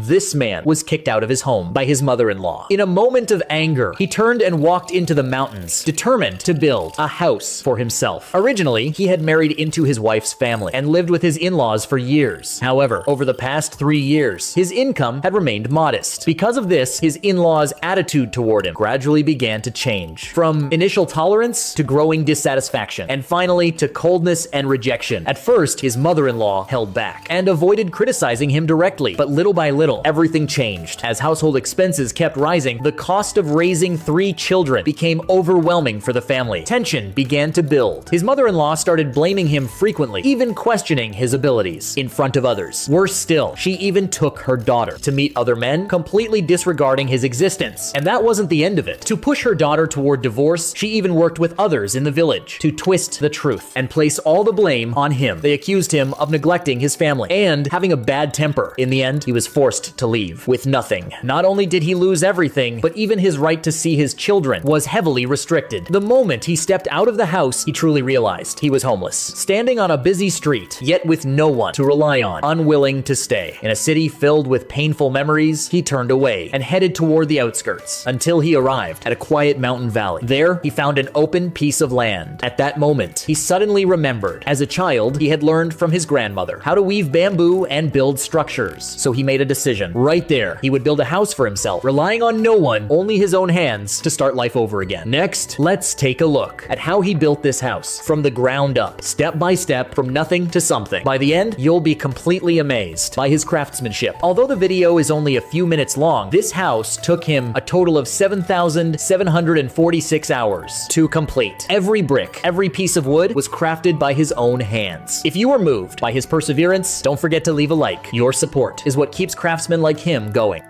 This man was kicked out of his home by his mother-in-law. In a moment of anger, he turned and walked into the mountains, determined to build a house for himself. Originally, he had married into his wife's family and lived with his in-laws for years. However, over the past 3 years, his income had remained modest. Because of this, his in-laws' attitude toward him gradually began to change. From initial tolerance to growing dissatisfaction, and finally to coldness and rejection. At first, his mother-in-law held back and avoided criticizing him directly, but little by little, everything changed. As household expenses kept rising, the cost of raising 3 children became overwhelming for the family. Tension began to build. His mother-in-law started blaming him frequently, even questioning his abilities in front of others. Worse still, she even took her daughter to meet other men, completely disregarding his existence. And that wasn't the end of it. To push her daughter toward divorce, she even worked with others in the village to twist the truth and place all the blame on him. They accused him of neglecting his family and having a bad temper. In the end, he was forced to leave with nothing. Not only did he lose everything, but even his right to see his children was heavily restricted. The moment he stepped out of the house, he truly realized he was homeless. Standing on a busy street, yet with no one to rely on, unwilling to stay. In a city filled with painful memories, he turned away and headed toward the outskirts until he arrived at a quiet mountain valley. There, he found an open piece of land. At that moment, he suddenly remembered. As a child, he had learned from his grandmother how to weave bamboo and build structures. So he made a decision. Right there, he would build a house for himself, relying on no one, only his own hands, to start life over again. Next, let's take a look at how he built this house from the ground up, step by step, from nothing to something. By the end, you'll be completely amazed by his craftsmanship. Although the video is only a few minutes long, this house took him a total of 7,746 hours to complete. Every brick, every piece of wood was crafted by his own hands. If you were moved by his perseverance, don't forget to leave a like. Your support is what keeps craftsmen like him going.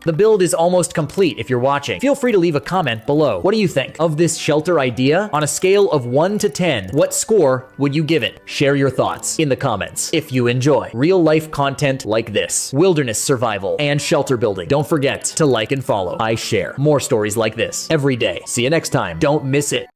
The build is almost complete if you're watching. Feel free to leave a comment below. What do you think of this shelter idea? On a scale of 1 to 10, what score would you give it? Share your thoughts in the comments. If you enjoy real-life content like this, wilderness survival, and shelter building, don't forget to like and follow. I share more stories like this every day. See you next time. Don't miss it.